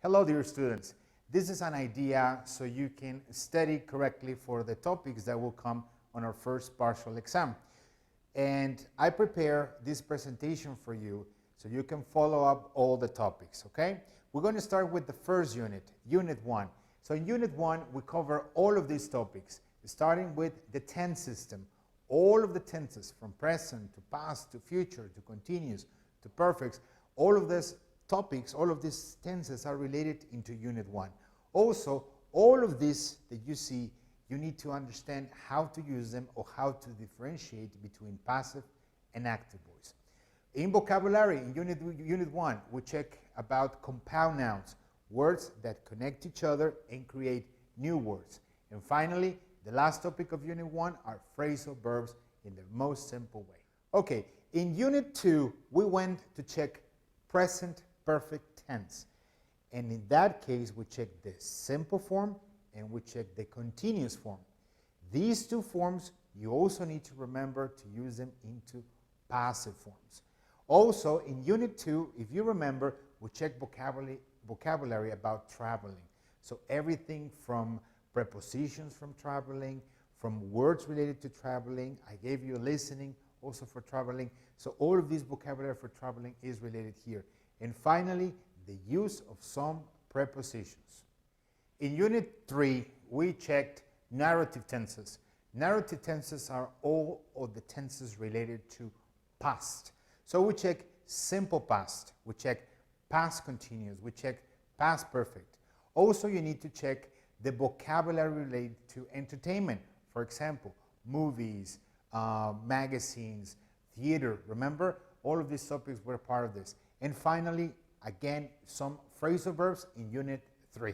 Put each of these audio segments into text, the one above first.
Hello dear students, this is an idea so you can study correctly for the topics that will come on our first partial exam. And I prepare this presentation for you so you can follow up all the topics, okay? We're going to start with the first unit, Unit 1. So in Unit 1 we cover all of these topics, starting with the tense system. All of the tenses from present to past to future to continuous to perfects, all of these topics, all of these tenses are related into Unit 1. Also, all of this that you see, you need to understand how to use them or how to differentiate between passive and active voice. In vocabulary, in Unit 1, we check about compound nouns, words that connect each other and create new words. And finally, the last topic of Unit 1 are phrasal verbs in the most simple way. Okay, in Unit 2, we went to check present perfect tense. And in that case, we check the simple form and we check the continuous form. These two forms, you also need to remember to use them into passive forms. Also, in Unit 2, if you remember, we check vocabulary about traveling. So everything from prepositions from traveling, from words related to traveling. I gave you listening also for traveling. So all of this vocabulary for traveling is related here. And finally, the use of some prepositions. In Unit 3, we checked narrative tenses. Narrative tenses are all of the tenses related to past. So we check simple past, we check past continuous, we check past perfect. Also, you need to check the vocabulary related to entertainment. For example, movies, magazines, theater. Remember, all of these topics were part of this. And finally, again, some phrasal verbs in Unit 3.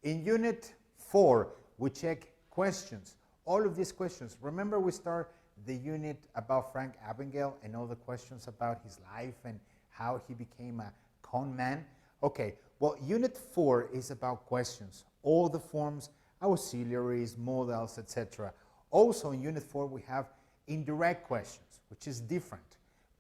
In Unit 4, we check questions. All of these questions. Remember, we start the unit about Frank Abagnale and all the questions about his life and how he became a con man. Okay, well, Unit 4 is about questions. All the forms, auxiliaries, modals, etc. Also, in Unit 4, we have indirect questions, which is different.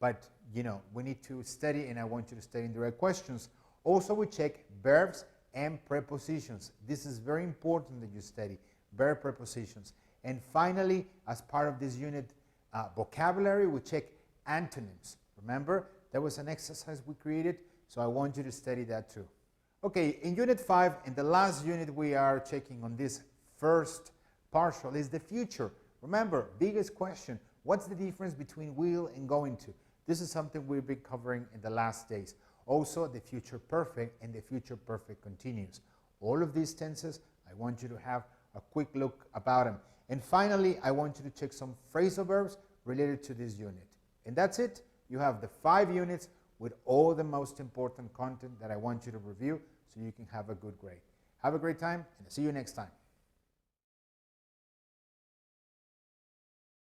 But, you know, we need to study, and I want you to study indirect questions. Also, we check verbs and prepositions. This is very important that you study verb prepositions. And finally, as part of this unit vocabulary, we check antonyms. Remember, there was an exercise we created, so I want you to study that too. Okay, in Unit 5, in the last unit we are checking on this first partial is the future. Remember, biggest question, what's the difference between will and going to? This is something we've been covering in the last days. Also, the future perfect and the future perfect continuous. All of these tenses, I want you to have a quick look about them. And finally, I want you to check some phrasal verbs related to this unit. And that's it. You have the 5 units with all the most important content that I want you to review so you can have a good grade. Have a great time, and I'll see you next time.